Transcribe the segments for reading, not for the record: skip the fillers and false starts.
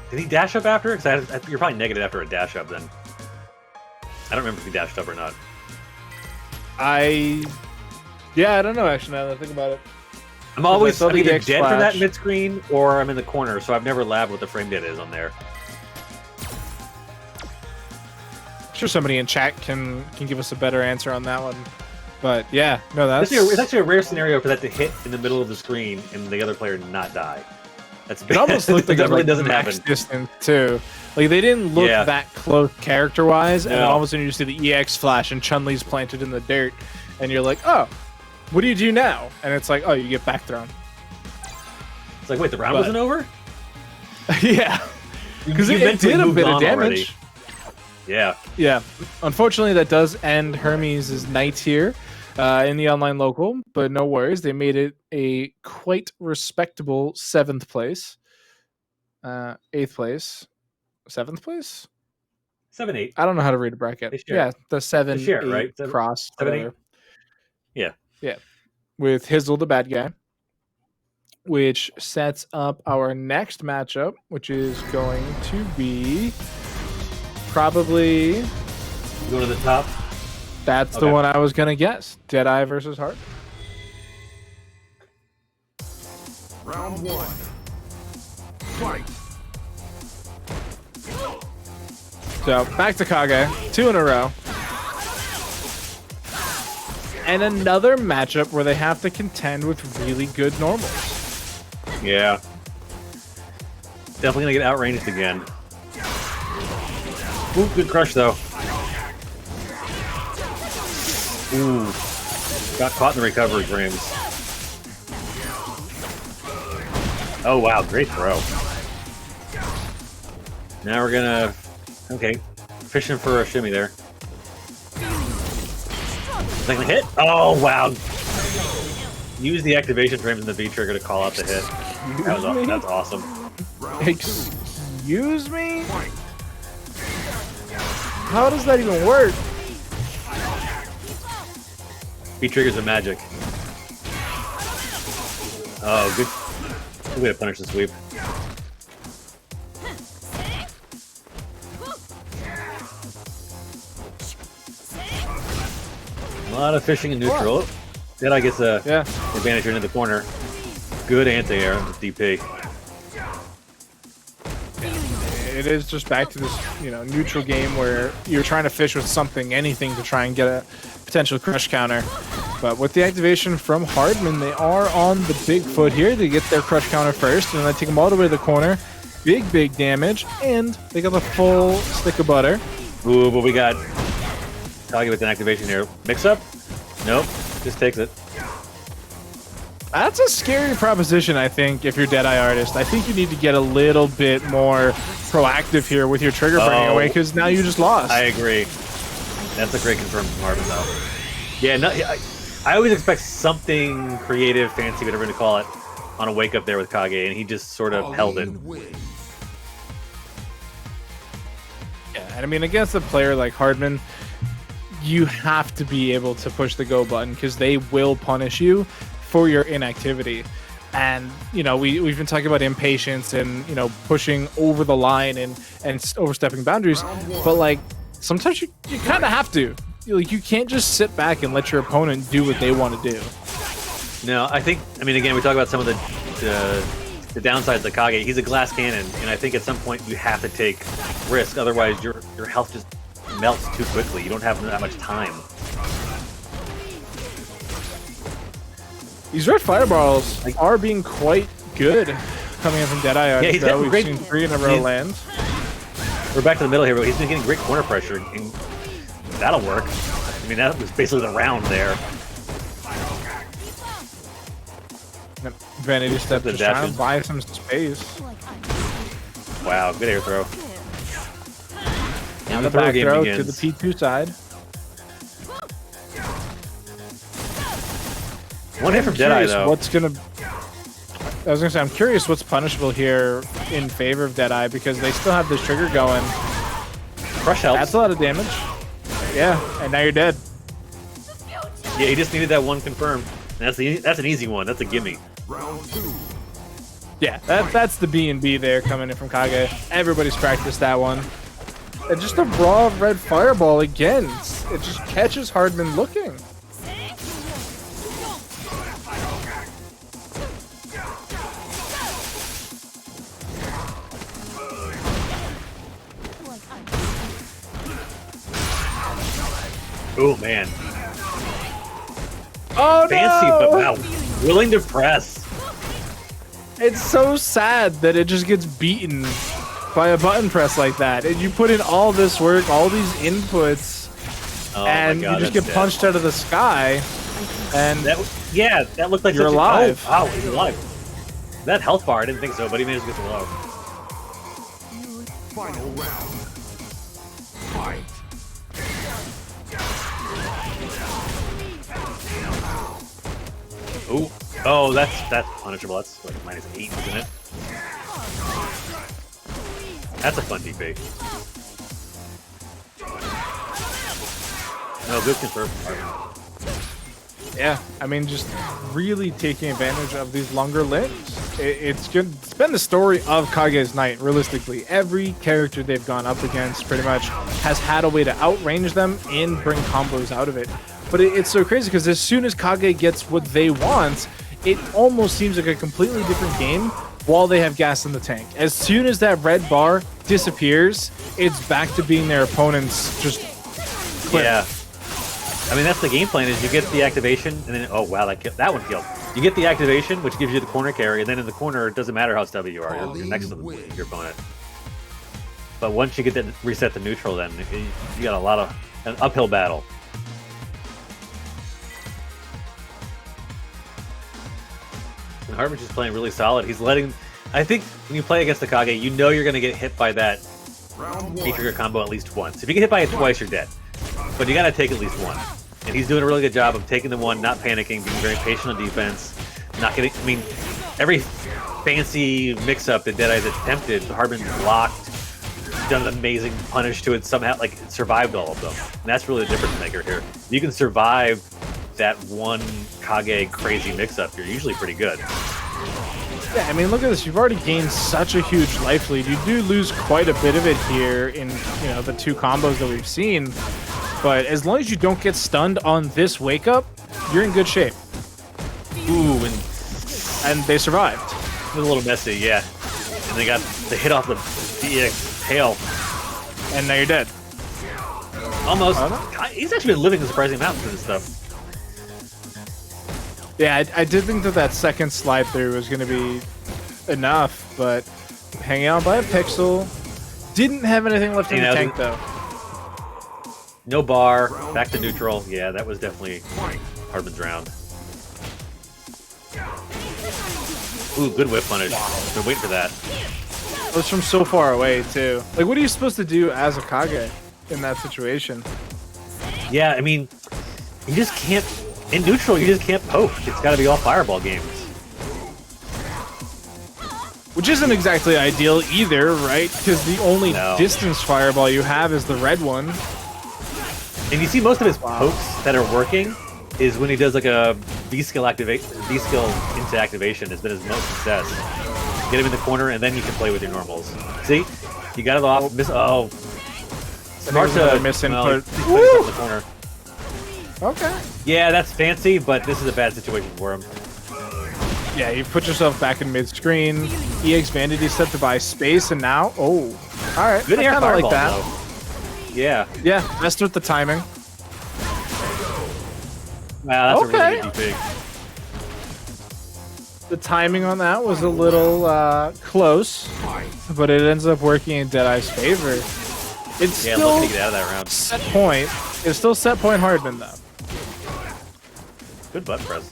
Did he dash up after? Because you're probably negative after a dash up then. I don't remember if he dashed up or not. Yeah, I don't know actually now that I think about it. I'm always I'm either dead for that mid screen or I'm in the corner, so I've never labbed what the frame data is on there. I'm sure somebody in chat can give us a better answer on that one. But yeah, no, that's it's actually a rare scenario for that to hit in the middle of the screen and the other player not die. That's it almost looked like that it really like doesn't max happen. distance too. Like they didn't look that close character wise, and then all of a sudden you see the EX flash and Chun-Li's planted in the dirt, and you're like, oh, what do you do now? And it's like, oh, you get back thrown. It's like, wait, the round wasn't over? Yeah, because it did a bit of damage. Already. Yeah. Yeah. Unfortunately, that does end Hermes' night here in the online local, but no worries. They made it a quite respectable 7th place. 8th place. 7th place? 7-8. I don't know how to read a bracket. Yeah, the 7-8 right? cross. 7-8. Yeah. Yeah. With Hizzle, the bad guy. Which sets up our next matchup, which is going to be probably going to the top. That's the one I was gonna guess. Deadeye versus Hard. Round 1. Fight. So back to Kage, 2 in a row. And another matchup where they have to contend with really good normals. Yeah. Definitely gonna get outranged again. Ooh, good crush though. Ooh. Got caught in the recovery frames. Oh wow, great throw. Now we're gonna fishing for a shimmy there. Second hit? Oh wow. Use the activation frames in the V trigger to call out the hit. That's awesome. Excuse me? How does that even work? V triggers are magic. Oh, good way to punish the sweep. A lot of fishing in neutral. Then I guess advantage into the corner. Good anti-air with DP. It is just back to this, neutral game where you're trying to fish with something, anything to try and get a potential crush counter. But with the activation from HARDMAN, they are on the big foot here. They get their crush counter first, and then they take them all the way to the corner. Big damage, and they got the full stick of butter. Ooh, but we got Kage with an activation here. Mix up? Nope, just takes it. That's a scary proposition, I think, if you're DeadEyeArtistz. I think you need to get a little bit more proactive here with your trigger burning away, because now you just lost. I agree. That's a great confirm from HARDMAN, though. Yeah, no, I always expect something creative, fancy, whatever you call it, on a wake-up there with Kage, and he just sort of held it. Yeah, and I mean, against a player like HARDMAN, you have to be able to push the go button, because they will punish you for your inactivity. And we've been talking about impatience and pushing over the line and overstepping boundaries, but like sometimes you kind of have to. You can't just sit back and let your opponent do what they want to do. No, again, we talk about some of the downsides of Kage. He's a glass cannon, and I think at some point you have to take risk, otherwise your health just melts too quickly. You don't have that much time. These red fireballs are being quite good coming in from DeadEyeArtistz. Yeah, he's getting We've seen 3 in a row land. We're back to the middle here, but he's been getting great corner pressure, and that'll work. I mean, that was basically the round there. Vanity Step just trying to buy some space. Wow, good air throw. And the back throw to the P2 side. One hit from DeadEye, though. I was gonna say, I'm curious what's punishable here in favor of DeadEye, because they still have this trigger going. Crush helps. That's a lot of damage. Yeah, and now you're dead. Yeah, he just needed that one confirmed. That's an easy one. That's a gimme. Round 2. Yeah, that's the B&B there coming in from Kage. Everybody's practiced that one. And just a raw red fireball again. It just catches Hardman looking. Oh man. Oh Fancy, no! but wow, willing to press. It's so sad that it just gets beaten by a button press like that. And you put in all this work, all these inputs, Oh my and God, you just that's get dead. punched out of the sky. And That looked like You're such alive. A, oh, wow, he's alive. That health bar, I didn't think so, but he managed to get the low. Final round. Fight. Ooh. Oh, that's punishable. That's like -8, isn't it? That's a fun DP. No, good confirm. yeah, I mean, just really taking advantage of these longer limbs. It's been the story of Kage's Knight, realistically. Every character they've gone up against pretty much has had a way to outrange them and bring combos out of it. But it's so crazy because as soon as Kage gets what they want, it almost seems like a completely different game while they have gas in the tank. As soon as that red bar disappears, it's back to being their opponent's just clip. Yeah. I mean, that's the game plan, is you get the activation, and then, oh wow, that one killed. You get the activation, which gives you the corner carry, and then in the corner, it doesn't matter how stubby you are, you're next to your opponent. But once you get that reset to neutral, then you got an uphill battle. And Hardman's just playing really solid. He's letting... I think when you play against the Kage, you know you're going to get hit by that A-trigger combo at least once. If you get hit by it twice, you're dead. But you got to take at least one. And he's doing a really good job of taking the one, not panicking, being very patient on defense, not getting... I mean, every fancy mix-up that Deadeye's attempted, Hardman blocked, done an amazing punish to it, somehow, like, survived all of them. And that's really the difference maker here. You can survive that one Kage crazy mix-up, you're usually pretty good. Yeah, I mean, look at this. You've already gained such a huge life lead. You do lose quite a bit of it here in, the two combos that we've seen. But as long as you don't get stunned on this wake-up, you're in good shape. Ooh, And they survived. it was a little messy, yeah. And they got the hit off the DX tail. And now you're dead. Almost. Oh, no? He's actually been living a surprising amount for this stuff. Yeah, I did think that second slide through was going to be enough, but hanging out by a pixel. Didn't have anything left in the tank, though. No bar, back to neutral. Yeah, that was definitely Hardman's round. Ooh, good whip punish. Been waiting for that. It was from so far away, too. Like, what are you supposed to do as a Kage in that situation? Yeah, I mean, you just can't... In neutral, you just can't poke. It's got to be all fireball games. Which isn't exactly ideal either, right? Because the only distance fireball you have is the red one. And you see most of his pokes that are working is when he does like a V-skill into activation has been his most success. Get him in the corner, and then you can play with your normals. See? You got it off. Smart to miss input. Well, he's putting himself in the corner. Okay. Yeah, that's fancy, but this is a bad situation for him. Yeah, you put yourself back in mid-screen. EX Vanity set to buy space, and now... Oh, all right. Good air I fireball, like that. though. Yeah. Yeah, messed with the timing. Wow, that's a really good DP. The timing on that was a little close, but it ends up working in Deadeye's favor. It's still looking to get out of that round. set point. It's still set point Hardman, though. Good butt press.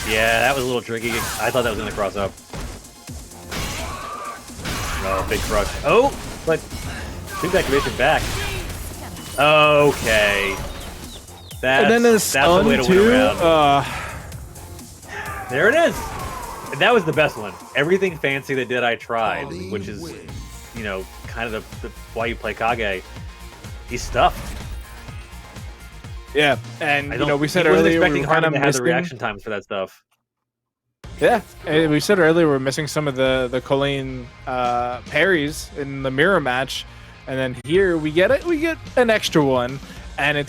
Yeah, that was a little tricky. I thought that was going to cross up. Oh, big crush. Oh, but big activation back. Okay. And then That's the way to win a round. There it is. And that was the best one. Everything fancy that Deadeye tried, which is, kind of the why you play Kage. He's stuffed. Yeah, and we said he wasn't earlier we expecting were kind of Hardman to have the missing. reaction times for that stuff. Yeah, and we said earlier we're missing some of the Kolin parries in the mirror match, and then here we get an extra one, and it turns